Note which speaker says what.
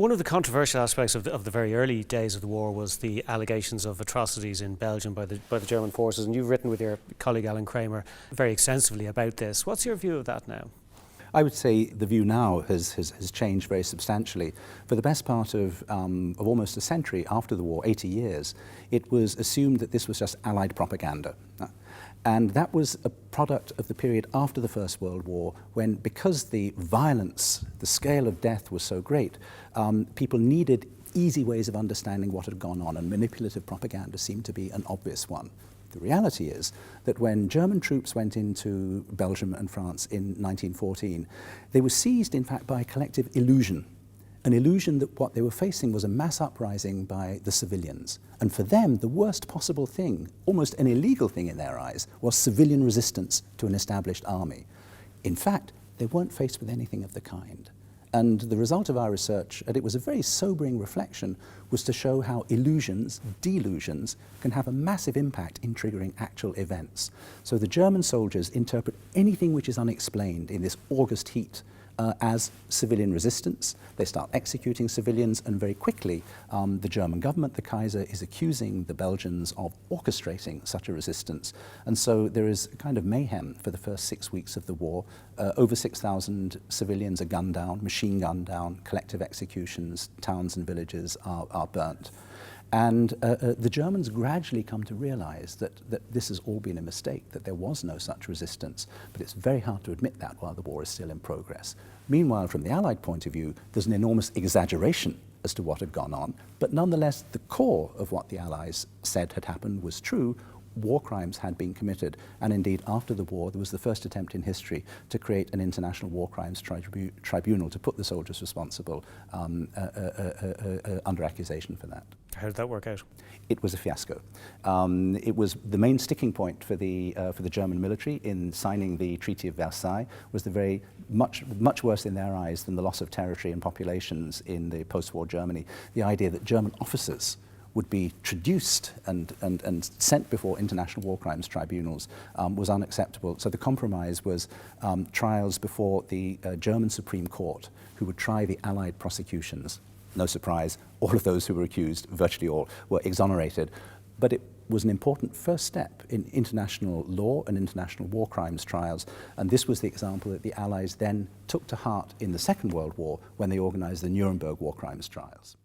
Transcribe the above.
Speaker 1: One of the controversial aspects of the very early days of the war was the allegations of atrocities in Belgium by the German forces, and you've written with your colleague Alan Kramer very extensively about this. What's your view of that now?
Speaker 2: I would say the view now has changed very substantially. For the best part of almost a century after the war, 80 years, it was assumed that this was just Allied propaganda. And that was a product of the period after the First World War when, because the violence, the scale of death was so great, people needed easy ways of understanding what had gone on, and manipulative propaganda seemed to be an obvious one. The reality is that when German troops went into Belgium and France in 1914, they were seized, in fact, by a collective illusion. An illusion that what they were facing was a mass uprising by the civilians. And for them, the worst possible thing, almost an illegal thing in their eyes, was civilian resistance to an established army. In fact, they weren't faced with anything of the kind. And the result of our research, and it was a very sobering reflection, was to show how illusions, delusions, can have a massive impact in triggering actual events. So the German soldiers interpret anything which is unexplained in this August heat as civilian resistance. They start executing civilians, and very quickly the German government, the Kaiser, is accusing the Belgians of orchestrating such a resistance. And so there is a kind of mayhem for the first 6 weeks of the war. Over 6,000 civilians are gunned down, machine gunned down, collective executions, towns and villages are burnt. And the Germans gradually come to realize that this has all been a mistake, that there was no such resistance. But it's very hard to admit that while the war is still in progress. Meanwhile, from the Allied point of view, there's an enormous exaggeration as to what had gone on. But nonetheless, the core of what the Allies said had happened was true. War crimes had been committed, and indeed after the war there was the first attempt in history to create an international war crimes tribunal to put the soldiers responsible under accusation for that.
Speaker 1: How did that work out?
Speaker 2: It was a fiasco. It was the main sticking point for the German military in signing the Treaty of Versailles. Was the very much worse in their eyes than the loss of territory and populations in the post-war Germany. The idea that German officers would be traduced and sent before international war crimes tribunals was unacceptable. So the compromise was trials before the German Supreme Court, who would try the Allied prosecutions. No surprise, all of those who were accused, virtually all, were exonerated. But it was an important first step in international law and international war crimes trials. And this was the example that the Allies then took to heart in the Second World War when they organized the Nuremberg war crimes trials.